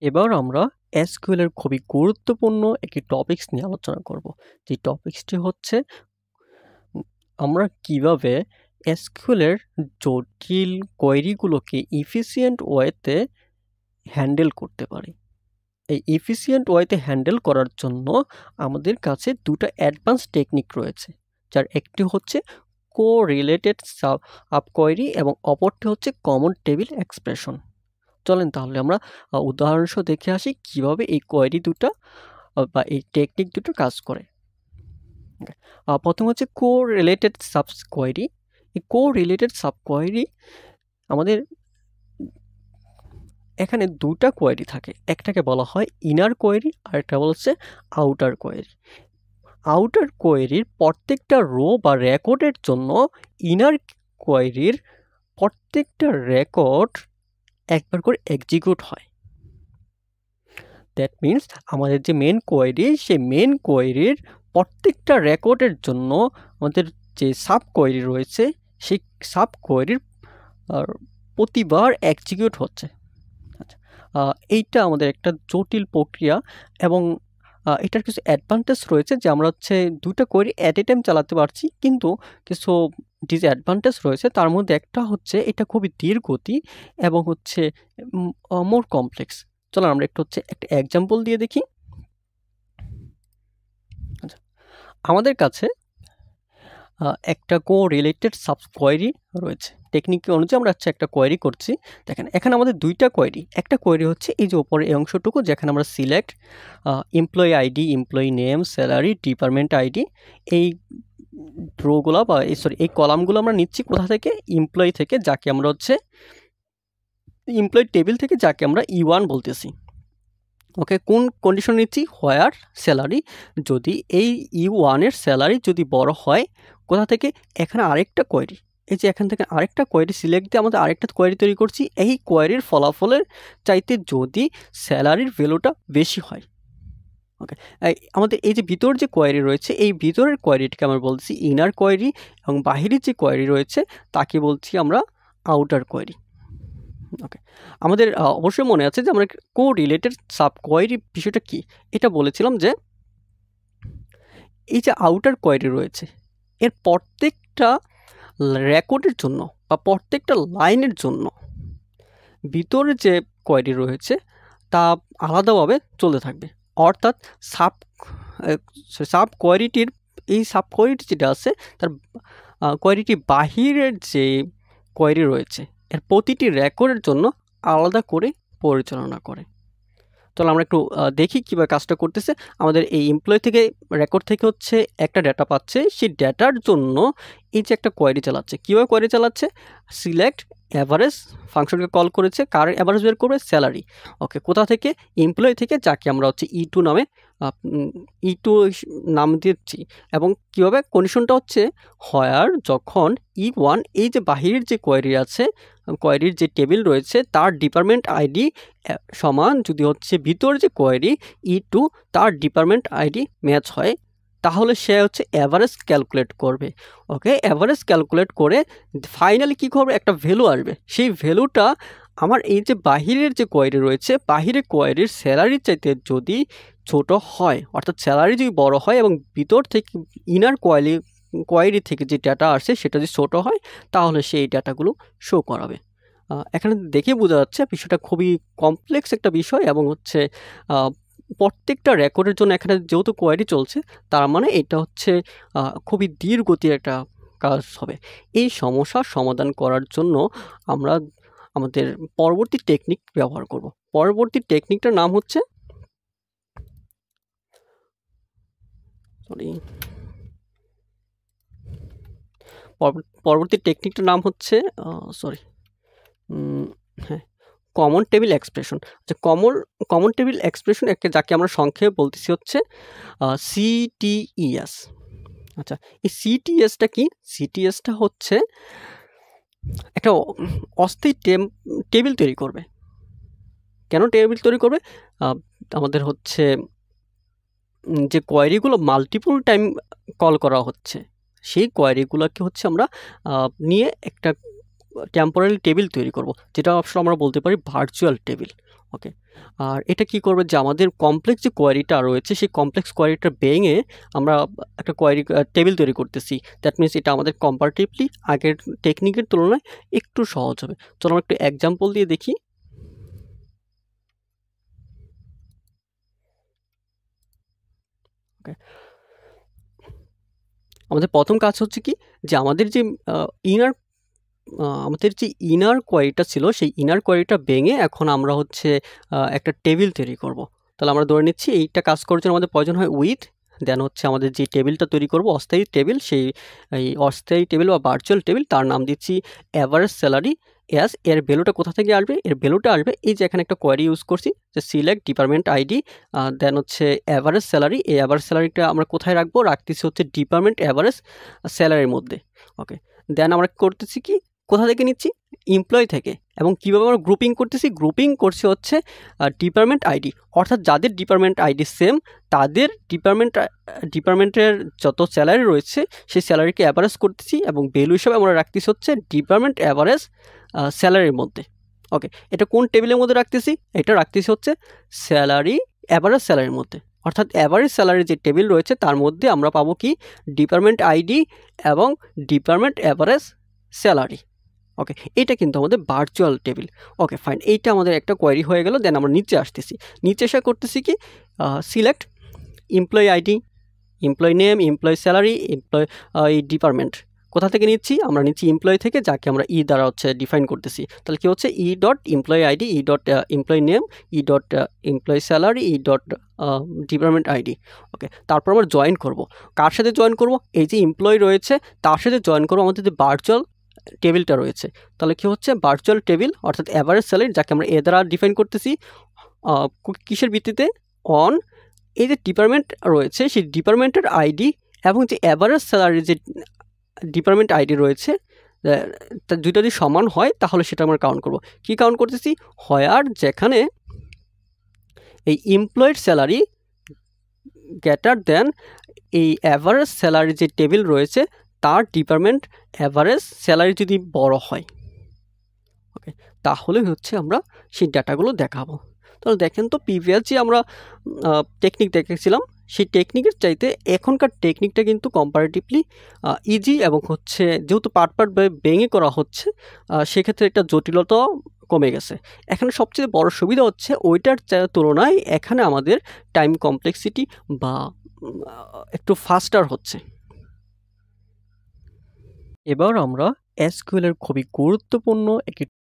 এবার আমরা এসকিউএল এর খুবই গুরুত্বপূর্ণ একটি টপিকস নিয়ে আলোচনা করব। যে টপিকসটি হচ্ছে আমরা কিভাবে এসকিউএল এর জটিল কোয়েরিগুলোকে এফিসিয়েন্ট ওয়েতে হ্যান্ডেল করতে পারি। এই এফিসিয়েন্ট ওয়েতে হ্যান্ডেল করার জন্য আমাদের কাছে দুটো অ্যাডভান্স টেকনিক রয়েছে, যার একটি হচ্ছে কোরিলেটেড সাব কোয়েরি এবং অপরটি হচ্ছে কমন টেবিল এক্সপ্রেশন। চলেন তাহলে আমরা উদাহরণসহ দেখে আসি কিভাবে এই কোয়েরি দুটো বা এই টেকনিক দুটো কাজ করে। প্রথম হচ্ছে কোরিলেটেড সাব কোয়েরি। এই কোরিলেটেড সাব কোয়েরি আমাদের এখানে দুটা কোয়েরি থাকে, একটাকে বলা হয় ইনার কোয়েরি আর একটা বলছে আউটার কোয়েরি। আউটার কোয়েরির প্রত্যেকটা রো বা রেকর্ডের জন্য ইনার কোয়েরির প্রত্যেকটা রেকর্ড একবার করে এক্সিকিউট হয়। দ্যাট মিনস আমাদের যে মেন কোয়েরি, সেই মেন কোয়েরির প্রত্যেকটা রেকর্ডের জন্য আমাদের যে সাব কোয়েরি রয়েছে, সেই সাব কোয়েরির প্রতিবার এক্সিকিউট হচ্ছে। এইটা আমাদের একটা জটিল প্রক্রিয়া এবং এটার কিছু অ্যাডভান্টেজ রয়েছে যে আমরা হচ্ছে দুটো কোয়েরি অ্যাট এ টাইম চালাতে পারছি, কিন্তু কিছু ডিসঅ্যাডভান্টেজ রয়েছে। তার মধ্যে একটা হচ্ছে এটা খুবই ধীর গতি এবং হচ্ছে মোর কমপ্লেক্স। চলো আমরা একটু হচ্ছে একটা এক্সাম্পল দিয়ে দেখি। আচ্ছা, আমাদের কাছে একটা কোরিলেটেড সাব কোয়েরি রয়েছে। টেকনিক অনুযায়ী আমরা হচ্ছে একটা কোয়েরি করছি। দেখেন এখানে আমাদের দুইটা কোয়েরি। একটা কোয়েরি হচ্ছে এই যে উপরে এই অংশটুকু, যেখানে আমরা select employee ID, employee name, salary, department ID, এই রোগুলো বা এই কলামগুলো আমরা নিচ্ছি কোথা থেকে? এমপ্লয়ি থেকে, যাকে আমরা হচ্ছে এমপ্লয়ি টেবিল থেকে, যাকে আমরা E1 বলতেছি। ওকে, কোন কন্ডিশন নিচ্ছি? হোয়ার স্যালারি, যদি এই E1 এর স্যালারি যদি বড় হয়, কোথা থেকে? এখানে আরেকটা কোয়েরি, এই যে এখান থেকে আরেকটা কোয়েরি সিলেক্ট দিয়ে আমাদের আরেকটা কোয়েরি তৈরি করছি। এই কোয়েরির ফলাফলের চাইতে যদি স্যালারির ভ্যালুটা বেশি হয়। ওকে, আমাদের এই যে ভিতর যে কোয়েরি রয়েছে, এই ভিতরের কোয়েরিটিকে আমরা বলছি ইনার কোয়েরি এবং বাহিরের যে কোয়েরি রয়েছে তাকে বলছি আমরা আউটার কোয়েরি। ওকে, আমাদের অবশ্যই মনে আছে যে আমরা কোরিলেটেড সাব কোয়েরি বিষয়টা কি, এটা বলেছিলাম যে এই যে আউটার কোয়েরি রয়েছে, এর প্রত্যেকটা রেকর্ডের জন্য বা প্রত্যেকটা লাইনের জন্য ভিতরে যে কোয়েরি রয়েছে তা আলাদাভাবে চলতে থাকবে। অর্থাৎ সাব কোয়েরিটির এই সাব কোয়েরিটি যেটা আছে, তার কোয়েরিটি বাহিরের যে কোয়েরি রয়েছে এর প্রতিটি রেকর্ডের জন্য আলাদা করে পরিচালনা করে। তাহলে আমরা একটু দেখি কীভাবে কাজটা করতেছে। আমাদের এই এমপ্লয়ি থেকে রেকর্ড থেকে হচ্ছে একটা ডেটা পাচ্ছে, সেই ডেটার জন্য এই যে একটা কোয়েরি চালাচ্ছে। কীভাবে কোয়েরি চালাচ্ছে? সিলেক্ট অ্যাভারেজ ফাংশনকে কল করেছে, কার অ্যাভারেজ বের করবে? স্যালারি। ওকে, কোথা থেকে? এমপ্লয়ি থেকে, যাকে আমরা হচ্ছে E2 নামে E2 নাম দিচ্ছি। এবং কীভাবে কন্ডিশনটা হচ্ছে হোয়ার যখন E1 এই যে বাহিরের যে কোয়েরি আছে, কোয়েরির যে টেবিল রয়েছে তার ডিপার্টমেন্ট আইডি সমান যদি হচ্ছে ভিতর যে কোয়েরি E2 তার ডিপার্টমেন্ট আইডি ম্যাচ হয়, তাহলে সে হচ্ছে অ্যাভারেজ ক্যালকুলেট করবে। ওকে, অ্যাভারেজ ক্যালকুলেট করে ফাইনালি কী করবে? একটা ভ্যালু আসবে। সেই ভ্যালুটা আমার এই যে বাহিরের যে কোয়েরি রয়েছে, বাহিরের কোয়েরির স্যালারির চাইতে যদি ছোট হয়, অর্থাৎ স্যালারি যদি বড় হয় এবং ভিতর থেকে ইনার কোয়েরি থেকে যে ডাটা আসে সেটা যদি ছোট হয়, তাহলে সেই ডাটাগুলো শো করাবে। এখানে দেখে বোঝা যাচ্ছে বিষয়টা খুবই কমপ্লেক্স একটা বিষয় এবং হচ্ছে প্রত্যেকটা রেকর্ডের জন্য এখানে যেহেতু কোয়েরি চলছে, তার মানে এটা হচ্ছে খুবই ধীর গতির একটা কাজ হবে। এই সমস্যার সমাধান করার জন্য আমরা আমাদের পরবর্তী টেকনিক ব্যবহার করব। পরবর্তী টেকনিকটার নাম হচ্ছে হ্যাঁ, কমন টেবিল এক্সপ্রেশন। আচ্ছা, কমন টেবিল এক্সপ্রেশন যাকে আমরা সংক্ষেপে বলতেছি হচ্ছে CTES। আচ্ছা, এই CTESটা কি? CTESটা হচ্ছে একটা অস্থায়ী টেবিল তৈরি করবে। কেন টেবিল তৈরি করবে? আমাদের হচ্ছে যে কোয়েরিগুলো মাল্টিপল টাইম কল করা হচ্ছে, সেই কোয়েরিগুলোকে হচ্ছে আমরা নিয়ে একটা টেম্পোরারি টেবিল তৈরি করব, যেটা আসলে আমরা বলতে পারি ভার্চুয়াল টেবিল। ওকে, আর এটা কি করবে যে আমাদের কমপ্লেক্স যে কোয়ারিটা রয়েছে সেই কমপ্লেক্স কোয়ারিটা ভেঙে আমরা একটা কোয়ারি টেবিল তৈরি করতেছি। দ্যাট মিনস এটা আমাদের কম্পারেটিভলি আগের টেকনিকের তুলনায় একটু সহজ হবে। চলো আমরা একটু এক্সাম্পল দিয়ে দেখি। ওকে, আমাদের প্রথম কাজ হচ্ছে কি যে আমাদের যে ইনার কোয়ারিটা ছিল সেই ইনার কোয়ারিটা ভেঙে এখন আমরা হচ্ছে একটা টেবিল তৈরি করব। তাহলে আমরা ধরে নিচ্ছি এইটা কাজ করার জন্য আমাদের প্রয়োজন হয় উইথ, দেন হচ্ছে আমাদের যে টেবিলটা তৈরি করব অস্থায়ী টেবিল, সেই এই অস্থায়ী টেবিল বা ভার্চুয়াল টেবিল তার নাম দিচ্ছি অ্যাভারেজ স্যালারি। এর ভ্যালুটা কোথা থেকে আসবে? এর ভ্যালুটা আসবে এই যে এখানে একটা কোয়ারি ইউজ করছি যে সিলেক্ট ডিপার্টমেন্ট আইডি, দেন হচ্ছে অ্যাভারেজ স্যালারি। এই অ্যাভারেজ স্যালারিটা আমরা কোথায় রাখবো? রাখতেছি হচ্ছে ডিপার্টমেন্ট অ্যাভারেজ স্যালারির মধ্যে। ওকে, দেন আমরা করতেছি কি, কোথা থেকে নিচ্ছি? এমপ্লয় থেকে। এবং কীভাবে আমরা গ্রুপিং করতেছি? গ্রুপিং করছি হচ্ছে ডিপার্টমেন্ট আইডি, অর্থাৎ যাদের ডিপার্টমেন্ট আইডি সেম তাদের ডিপার্টমেন্টের যত স্যালারি রয়েছে সেই স্যালারিকে অ্যাভারেজ করতেছি এবং ভ্যালু হিসাবে আমরা রাখতেছি হচ্ছে ডিপার্টমেন্ট অ্যাভারেজ স্যালারির মধ্যে। ওকে, এটা কোন টেবিলের মধ্যে রাখতেছি? এটা রাখতেছি হচ্ছে স্যালারি অ্যাভারেজ স্যালারির মধ্যে, অর্থাৎ অ্যাভারেজ স্যালারি যে টেবিল রয়েছে তার মধ্যে আমরা পাবো কি ডিপার্টমেন্ট আইডি এবং ডিপার্টমেন্ট অ্যাভারেজ স্যালারি। ওকে, এটা কিন্তু আমাদের ভার্চুয়াল টেবিল। ওকে ফাইন, এইটা আমাদের একটা কোয়ারি হয়ে গেল। দেন আমরা নিচে আসতেছি, নিচে এসে করতেছি কি select employee ID, employee name, employee salary, employee department. কোথা থেকে নিচ্ছি? আমরা নিচ্ছি এমপ্লয়ি থেকে, যাকে আমরা ই দ্বারা হচ্ছে ডিফাইন করতেছি। তাহলে কি হচ্ছে E dot employee ID, E dot employee name, E dot employee salary, E dot department ID. Okay, তারপর আমরা জয়েন করব। কার সাথে জয়েন করব? এই যে এমপ্লয়ি রয়েছে তার সাথে জয়েন করবো আমাদের যে ভার্চুয়াল টেবিলটা রয়েছে। তাহলে কি হচ্ছে ভার্চুয়াল টেবিল অর্থাৎ অ্যাভারেজ স্যালারি, যাকে আমরা এ দ্বারা ডিফাইন করতেছি কিসের ভিত্তিতে? অন এই যে ডিপার্টমেন্ট রয়েছে সেই ডিপার্টমেন্টের আইডি এবং যে অ্যাভারেজ স্যালারি যে ডিপার্টমেন্ট আইডি রয়েছে দুইটা যদি সমান হয় তাহলে সেটা আমরা কাউন্ট করব। কি কাউন্ট করতেছি? হোয়ার যেখানে এই এমপ্লয়েড স্যালারি গ্রেটার দেন এই অ্যাভারেজ স্যালারি যে টেবিল রয়েছে তার ডিপার্টমেন্ট অ্যাভারেজ স্যালারি যদি বড় হয়, ওকে, তাহলে হচ্ছে আমরা সেই ডাটাগুলো দেখাবো। তাহলে দেখেন তো প্রিভিয়াস যে আমরা টেকনিক দেখেছিলাম সেই টেকনিকের চাইতে এখনকার টেকনিকটা কিন্তু কম্পারেটিভলি ইজি এবং হচ্ছে যেহেতু পার্ট ভেঙে করা হচ্ছে সেক্ষেত্রে একটা জটিলতা কমে গেছে। এখানে সবচেয়ে বড় সুবিধা হচ্ছে ওইটার তুলনায় এখানে আমাদের টাইম কমপ্লেক্সিটি বা একটু ফাস্টার হচ্ছে। এবার আমরা এসকিউএল এর খুবই গুরুত্বপূর্ণ একটি